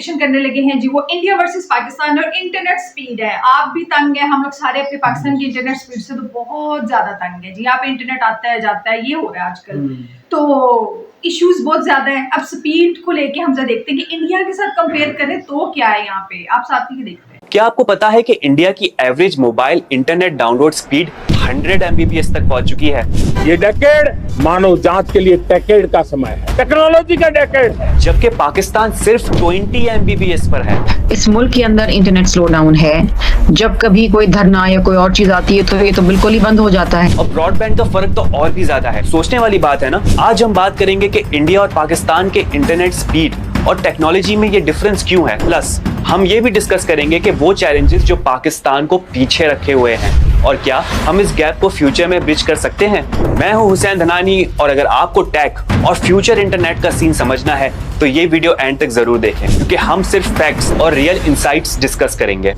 Competition करने लगे हैं जी, वो इंडिया वर्सेस पाकिस्तान और इंटरनेट स्पीड है। आप भी तंग है, हम लोग सारे अपने पाकिस्तान की इंटरनेट स्पीड से तो बहुत ज्यादा तंग है जी। यहाँ पे इंटरनेट आता है जाता है, ये हो रहा है आजकल। तो इश्यूज बहुत ज्यादा है। अब स्पीड को लेके हम जरा देखते हैं कि इंडिया के साथ कंपेयर करें तो क्या है यहाँ पे, आप साथ ही देखते हैं। क्या आपको पता है कि इंडिया की average mobile internet download speed 100 MBPS तक पहुंच चुकी है। ये डेकेड मानव जांच के लिए डेकेड का समय है, टेक्नोलॉजी का डेकेड है। जबकि पाकिस्तान सिर्फ 20 MBPS पर है। इस मुल्क के अंदर इंटरनेट स्लो डाउन है। जब कभी कोई धरना या कोई और चीज आती है तो ये तो बिल्कुल ही बंद हो जाता है। और ब्रॉडबैंड का फर्क तो और भी ज्यादा है। सोचने वाली बात है ना। आज हम बात करेंगे कि इंडिया और पाकिस्तान के इंटरनेट स्पीड और टेक्नोलॉजी में ये डिफरेंस क्यों है। प्लस हम ये भी डिस्कस करेंगे कि वो चैलेंजेस जो पाकिस्तान को पीछे रखे हुए हैं और क्या हम इस गैप को फ्यूचर में ब्रिज कर सकते हैं। मैं हूं हुसैन धनानी और अगर आपको टेक और फ्यूचर इंटरनेट का सीन समझना है तो ये वीडियो एंड तक जरूर देखें, क्योंकि हम सिर्फ फैक्ट्स और रियल इंसाइट्स डिस्कस करेंगे।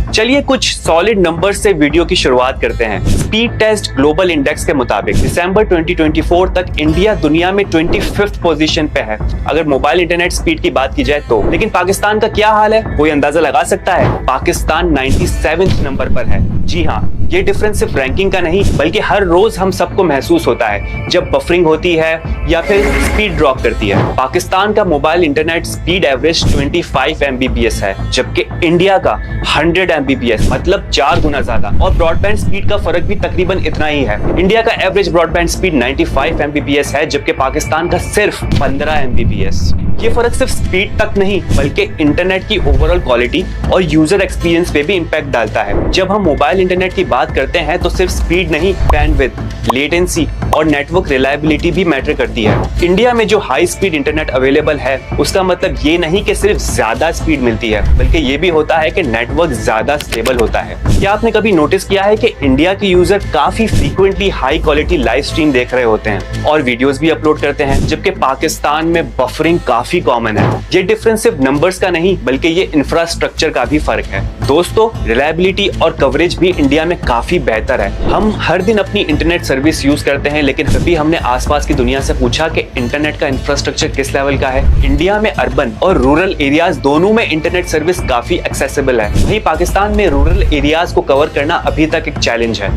चलिए कुछ सॉलिड नंबर्स से वीडियो की शुरुआत करते हैं। स्पीड टेस्ट ग्लोबल इंडेक्स के मुताबिक दिसंबर 2024 तक इंडिया दुनिया में 25th पोजीशन पे है, अगर मोबाइल इंटरनेट स्पीड की बात की जाए तो। लेकिन पाकिस्तान का क्या हाल है, कोई अंदाजा लगा सकता है? पाकिस्तान 97वें नंबर पर है। जी हाँ, ये डिफरेंस सिर्फ रैंकिंग का नहीं बल्कि हर रोज हम सबको महसूस होता है जब बफरिंग होती है या फिर स्पीड ड्रॉप करती है। पाकिस्तान का mobile internet speed average 25 MBPS है, जबकि इंडिया का 100 MBPS, मतलब 4 गुना ज्यादा। और ब्रॉडबैंड स्पीड का फर्क भी तकरीबन इतना ही है। इंडिया का एवरेज ब्रॉडबैंड स्पीड 95 MBPS है, जबकि पाकिस्तान का सिर्फ 15 MBPS। ये फर्क सिर्फ स्पीड तक नहीं बल्कि इंटरनेट की ओवरऑल क्वालिटी और यूजर एक्सपीरियंस पे भी इम्पैक्ट डालता है। जब हम मोबाइल इंटरनेट की बात करते हैं तो सिर्फ स्पीड नहीं, बैंडविड्थ, लेटेंसी और नेटवर्क रिलायबिलिटी भी मैटर करती है। इंडिया में जो हाई स्पीड इंटरनेट अवेलेबल है उसका मतलब ये नहीं कि सिर्फ ज्यादा स्पीड मिलती है, बल्कि ये भी होता है कि नेटवर्क ज्यादा स्टेबल होता है। क्या आपने कभी नोटिस किया है कि इंडिया के यूजर काफी frequently high quality live stream देख रहे होते हैं और वीडियोस भी अपलोड करते हैं, जबकि पाकिस्तान में बफरिंग काफी कॉमन है। ये डिफरेंस सिर्फ नंबर्स का नहीं बल्कि ये इंफ्रास्ट्रक्चर का भी फर्क है। दोस्तों, रिलायबिलिटी और कवरेज भी इंडिया में काफी बेहतर है। हम हर दिन अपनी इंटरनेट सर्विस यूज करते हैं, लेकिन कभी हमने आसपास की दुनिया से पूछा कि इंटरनेट का इंफ्रास्ट्रक्चर किस लेवल का है। इंडिया में अर्बन और रूरल एरियाज दोनों में इंटरनेट सर्विस काफी एक्सेसिबल है। वहीं पाकिस्तान में रूरल एरियाज को कवर करना अभी तक एक चैलेंज है।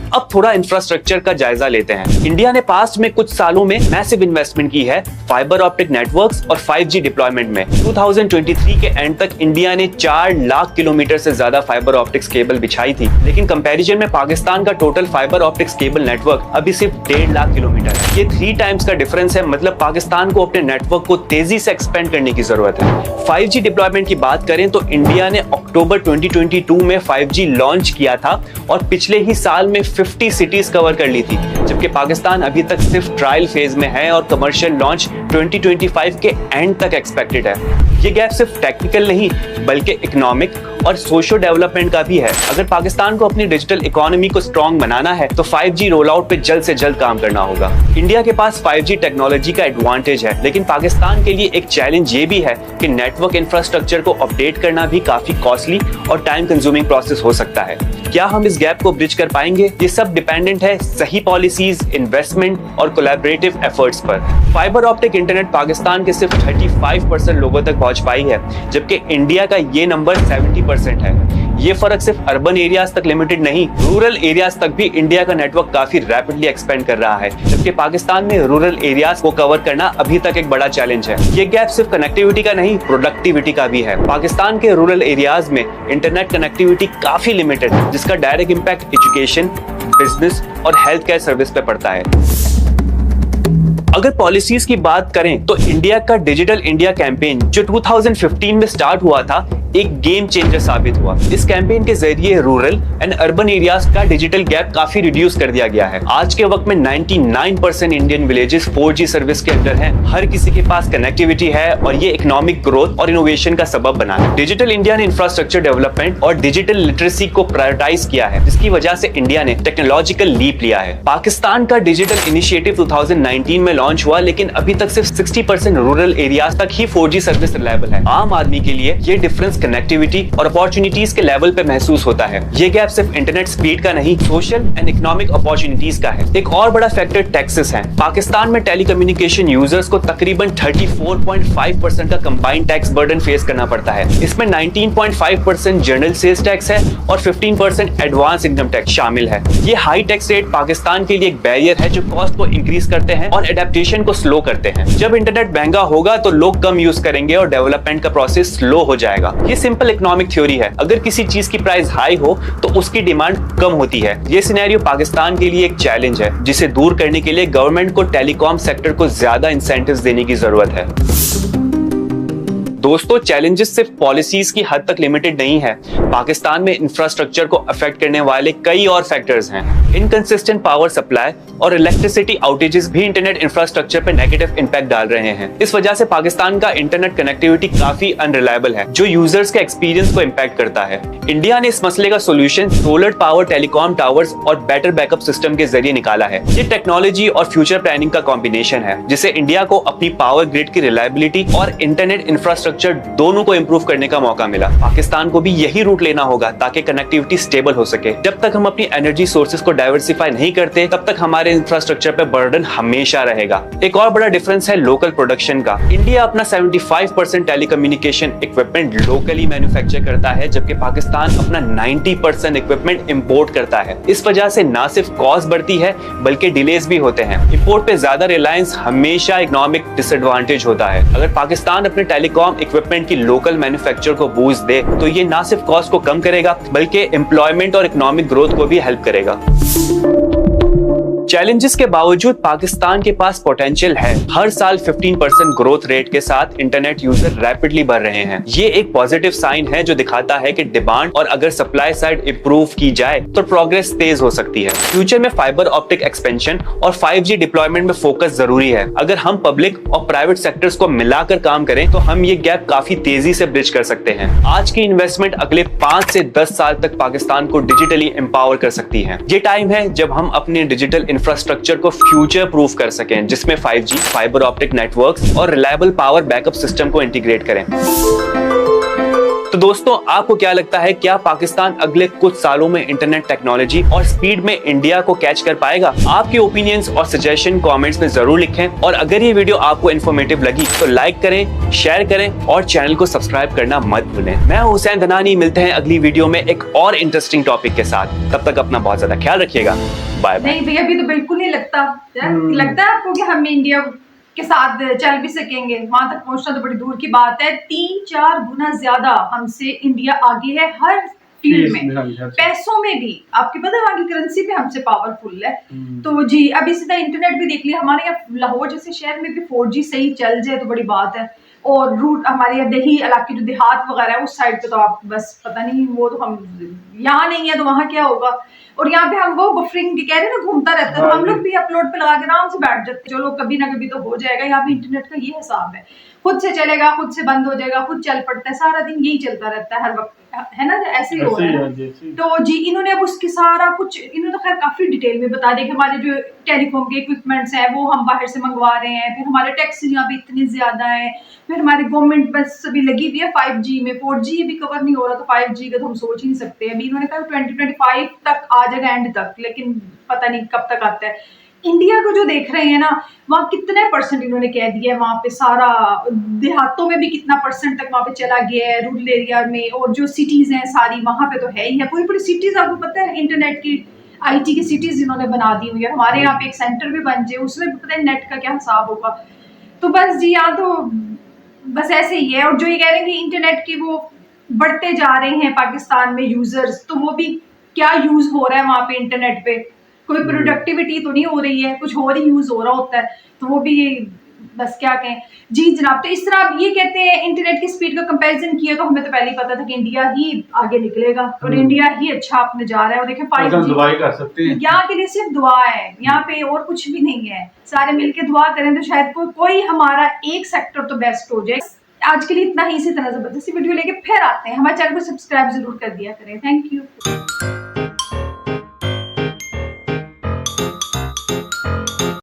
अब थोड़ा इंफ्रास्ट्रक्चर का जायजा लेते हैं। इंडिया ने पास्ट में कुछ सालों में मैसिव इन्वेस्टमेंट की है फाइबर ऑप्टिक नेटवर्क्स और 5G डिप्लॉयमेंट में। 2023 के एंड तक इंडिया ने 4 लाख किलोमीटर से ज्यादा फाइबर ऑप्टिक्स केबल बिछाई थी, लेकिन कंपैरिजन में पाकिस्तान का total fibre optics cable network अभी सिर्फ 1.5 लाख किलोमीटर है। ये 3 टाइम्स का डिफरेंस है, मतलब पाकिस्तान को अपने नेटवर्क को तेजी से एक्सपेंड करने की जरूरत है। 5G डिप्लॉयमेंट की बात करें तो इंडिया ने अक्टूबर 2022 में 5G लॉन्च किया था और पिछले ही साल में 50 सिटीज कवर कर ली थी, जबकि पाकिस्तान अभी तक सिर्फ ट्रायल फेज में है और कमर्शियल लॉन्च 2025 के एंड तक एक्सपेक्टेड है। ये गैप सिर्फ टेक्निकल नहीं बल्कि इकोनॉमिक और सोशल डेवलपमेंट का भी है। अगर पाकिस्तान को अपनी डिजिटल इकोनॉमी को स्ट्रॉन्ग बनाना है तो 5G रोल आउट पे जल्द से जल्द काम करना होगा। इंडिया के पास 5G टेक्नोलॉजी का एडवांटेज है, लेकिन पाकिस्तान के लिए एक चैलेंज ये भी है कि नेटवर्क इंफ्रास्ट्रक्चर को अपडेट करना भी काफी कॉस्टली और टाइम कंज्यूमिंग प्रोसेस हो सकता है। क्या हम इस गैप को ब्रिज कर पाएंगे? ये सब डिपेंडेंट है सही पॉलिसीज, इन्वेस्टमेंट और कोलैबोरेटिव एफर्ट्स पर। फाइबर ऑप्टिक इंटरनेट पाकिस्तान के सिर्फ 35% लोगों तक पहुंच पाई है, जबकि इंडिया का ये नंबर 70% है। ये फर्क सिर्फ अर्बन एरियाज तक लिमिटेड नहीं, रूरल एरियाज तक भी इंडिया का नेटवर्क काफी रैपिडली एक्सपेंड कर रहा है, जबकि पाकिस्तान में रूरल एरियाज को कवर करना अभी तक एक बड़ा चैलेंज है। ये गैप सिर्फ कनेक्टिविटी का नहीं, प्रोडक्टिविटी का भी है। पाकिस्तान के रूरल एरियाज में इंटरनेट कनेक्टिविटी काफी लिमिटेड है, जिसका डायरेक्ट इम्पैक्ट एजुकेशन, बिजनेस और हेल्थ केयर सर्विस पे पड़ता है। अगर पॉलिसीज की बात करें तो इंडिया का डिजिटल इंडिया कैंपेन जो 2015 में स्टार्ट हुआ था एक गेम चेंजर साबित हुआ। इस कैंपेन के जरिए रूरल एंड अर्बन एरियाज का डिजिटल गैप काफी रिड्यूस कर दिया गया है। आज के वक्त में 99% इंडियन विलेजेस 4G सर्विस के अंदर हैं। हर किसी के पास कनेक्टिविटी है और ये इकोनॉमिक ग्रोथ और इनोवेशन का सबब बना है। डिजिटल इंडिया ने इंफ्रास्ट्रक्चर डेवलपमेंट और डिजिटल लिटरेसी को प्रायोरिटाइज किया है, जिसकी वजह से इंडिया ने टेक्नोलॉजिकल लीप लिया है। पाकिस्तान का डिजिटल इनिशिएटिव 2019 में लॉन्च हुआ, लेकिन अभी तक सिर्फ 60% रूरल एरियाज तक ही 4G सर्विस रिलायबल है। आम आदमी के लिए ये डिफरेंस कनेक्टिविटी और अपॉर्चुनिटीज के लेवल पे महसूस होता है। ये गैप सिर्फ इंटरनेट स्पीड का नहीं, सोशल एंड इकोनॉमिक अपॉर्चुनिटीज का है। एक और बड़ा फैक्टर टैक्सेस है। पाकिस्तान में टेलीकम्युनिकेशन यूजर्स को तकरीबन 34.5% का कंबाइंड टैक्स बर्डन फेस करना पड़ता है। इसमें 19.5% जनरल सेल्स टैक्स है और 15% एडवांस इनकम टैक्स शामिल है। ये हाई टैक्स रेट पाकिस्तान के लिए एक बैरियर है जो कॉस्ट को इंक्रीज करते हैं और एडेप्टेशन को स्लो करते हैं। जब इंटरनेट महंगा होगा तो लोग कम यूज करेंगे और डेवलपमेंट का प्रोसेस स्लो हो जाएगा। ये सिंपल इकोनॉमिक थ्योरी है। अगर किसी चीज की प्राइस हाई हो तो उसकी डिमांड कम होती है। ये सिनेरियो पाकिस्तान के लिए एक चैलेंज है जिसे दूर करने के लिए गवर्नमेंट को टेलीकॉम सेक्टर को ज्यादा इंसेंटिव्स देने की जरूरत है। दोस्तों, चैलेंजेस सिर्फ पॉलिसीज की हद तक लिमिटेड नहीं है। पाकिस्तान में इंफ्रास्ट्रक्चर को अफेक्ट करने वाले कई और फैक्टर्स हैं। इनकंसिस्टेंट पावर सप्लाई और इलेक्ट्रिसिटी आउटेजेस भी इंटरनेट इंफ्रास्ट्रक्चर पर नेगेटिव इंपैक्ट डाल रहे हैं। इस वजह से पाकिस्तान का इंटरनेट कनेक्टिविटी काफी अनरिलायबल है, जो यूजर्स के एक्सपीरियंस को इम्पैक्ट करता है। इंडिया ने इस मसले का solution solar power telecom towers और बेटर बैकअप सिस्टम के जरिए निकाला है। ये टेक्नोलॉजी और फ्यूचर प्लानिंग का कॉम्बिनेशन है जिसे इंडिया को अपनी पावर ग्रिड की रिलायबिलिटी और इंटरनेट इंफ्रास्ट्रक्चर दोनों को इंप्रूव करने का मौका मिला। पाकिस्तान को भी यही रूट लेना होगा ताकि कनेक्टिविटी स्टेबल हो सके। जब तक हम अपनी एनर्जी सोर्सेज को डाइवर्सिफाई नहीं करते तब तक हमारे इंफ्रास्ट्रक्चर पे बर्डन हमेशा रहेगा। एक और बड़ा डिफरेंस है लोकल प्रोडक्शन का। इंडिया अपना 75% टेलीकम्युनिकेशन इक्विपमेंट लोकली मैन्युफैक्चर करता है, जबकि पाकिस्तान अपना 90% इक्विपमेंट इंपोर्ट करता है। इस वजह से ना सिर्फ कॉस्ट बढ़ती है बल्कि डिलेज भी होते हैं। इंपोर्ट पे ज्यादा रिलायंस हमेशा इकोनॉमिक डिसएडवांटेज होता है। अगर पाकिस्तान अपने टेलीकॉम इक्विपमेंट की लोकल मैन्युफैक्चर को बूस्ट दे तो ये ना सिर्फ कॉस्ट को कम करेगा बल्कि एम्प्लॉयमेंट और इकोनॉमिक ग्रोथ को भी हेल्प करेगा। चैलेंजेस के बावजूद पाकिस्तान के पास पोटेंशियल है। हर साल 15% ग्रोथ रेट के साथ इंटरनेट यूजर रैपिडली बढ़ रहे हैं। ये एक पॉजिटिव साइन है जो दिखाता है कि डिमांड और अगर सप्लाई साइड इंप्रूव की जाए तो प्रोग्रेस तेज हो सकती है। फ्यूचर में फाइबर ऑप्टिक एक्सपेंशन और 5G डिप्लॉयमेंट में फोकस जरूरी है। अगर हम पब्लिक और प्राइवेट सेक्टर्स को मिलाकर काम करें तो हम ये गैप काफी तेजी से ब्रिज कर सकते हैं। आज की इन्वेस्टमेंट अगले 5 से 10 साल तक पाकिस्तान को डिजिटली एम्पावर कर सकती है। ये टाइम है जब हम अपने डिजिटल इंफ्रास्ट्रक्चर को फ्यूचर प्रूफ कर सकें, जिसमें 5G, फाइबर ऑप्टिक नेटवर्क्स और रिलायबल पावर बैकअप सिस्टम को इंटीग्रेट करें। तो दोस्तों, आपको क्या लगता है, क्या पाकिस्तान अगले कुछ सालों में इंटरनेट टेक्नोलॉजी और स्पीड में इंडिया को कैच कर पाएगा? आपके ओपिनियंस और सजेशन कमेंट्स में जरूर लिखें और अगर ये वीडियो आपको इन्फॉर्मेटिव लगी तो लाइक करें, शेयर करें और चैनल को सब्सक्राइब करना मत भूलें। मैं हुसैन धनानी, मिलते हैं अगली वीडियो में एक और इंटरेस्टिंग टॉपिक के साथ। तब तक अपना बहुत ज्यादा ख्याल रखिएगा। Bye bye. नहीं भैया, अभी तो बिल्कुल नहीं लगता। लगता है आपको कि हम इंडिया के साथ चल भी सकेंगे? वहां तक पहुंचना तो बड़ी दूर की बात है। 3-4 गुना ज्यादा हमसे इंडिया आगे है हर फील्ड में, पैसों में भी। आपकी पता है वहाँ की करेंसी भी हमसे पावरफुल है। तो जी, अब इसी तरह इंटरनेट भी देख लिया। हमारे यहाँ लाहौर जैसे शहर में भी 4G सही चल जाए तो बड़ी बात है। और रूट हमारे यहाँ दही इलाके जो देहात वगैरह है उस साइड पे तो आप बस पता नहीं, वो तो हम यहाँ नहीं है तो वहाँ क्या होगा। और यहाँ पे हम वो बफरिंग कह रहे हैं ना, घूमता रहता है, तो हम लोग भी अपलोड पे लगा के आराम से बैठ जाते हैं। चलो कभी ना कभी तो हो जाएगा। यहाँ पे इंटरनेट का ये हिसाब है, खुद से चलेगा, खुद से बंद हो जाएगा, खुद चल पड़ता है, सारा दिन यही चलता रहता है हर वक्त, है ना? ऐसे ही हो रहा है। तो जी, इन्होंने अब उसकी सारा कुछ, इन्होंने तो खैर काफी डिटेल में बता दिया कि हमारे जो टेलीकॉम के इक्विपमेंट्स हैं वो हम बाहर से मंगवा रहे हैं, फिर हमारे टैक्स यहाँ पे इतने ज्यादा है, फिर हमारी गवर्नमेंट बस अभी लगी हुई है 5G में, 4G भी कवर नहीं हो रहा, तो 5G का तो हम सोच ही नहीं सकते। अभी इन्होंने कहा 2025 तक आ जाएगा, एंड तक, लेकिन पता नहीं कब तक आता है। इंडिया को जो देख रहे हैं ना, वहाँ कितने परसेंट इन्होंने कह दिया है, वहाँ पे सारा देहातों में भी कितना परसेंट तक वहाँ पे चला गया है, रूरल एरिया में। और जो सिटीज हैं सारी, वहाँ पे तो है ही है, पूरी पूरी सिटीज। आपको पता है इंटरनेट की, IT की सिटीज इन्होंने बना दी हुई है। हमारे यहाँ पे एक सेंटर भी बन जाए, उसमें भी पता है नेट का क्या हिसाब होगा। तो बस जी, यहाँ तो बस ऐसे ही है। और जो ये कह रहे हैं कि इंटरनेट की वो बढ़ते जा रहे हैं पाकिस्तान में यूजर्स, तो वो भी क्या यूज हो रहा है वहाँ पे इंटरनेट पे? कोई प्रोडक्टिविटी तो नहीं हो रही है, कुछ और ही यूज हो रहा होता है। तो वो भी बस क्या कहें जी जनाब। तो इस तरह आप ये कहते हैं, इंटरनेट की स्पीड का कंपैरिजन किया तो हमें तो पहले ही पता था कि इंडिया ही आगे निकलेगा और इंडिया ही अच्छा अपने जा रहा है। और देखें 5G, दुआ कर सकते हैं यहाँ के लिए, सिर्फ दुआ है, यहाँ पे और कुछ भी नहीं है। सारे मिलके दुआ करें तो शायद कोई हमारा एक सेक्टर तो बेस्ट हो जाए। आज के लिए इतना ही। इसी तरह जबरदस्ती वीडियो लेके फिर आते हैं। हमारे चैनल को सब्सक्राइब जरूर कर दिया करें। Thank you.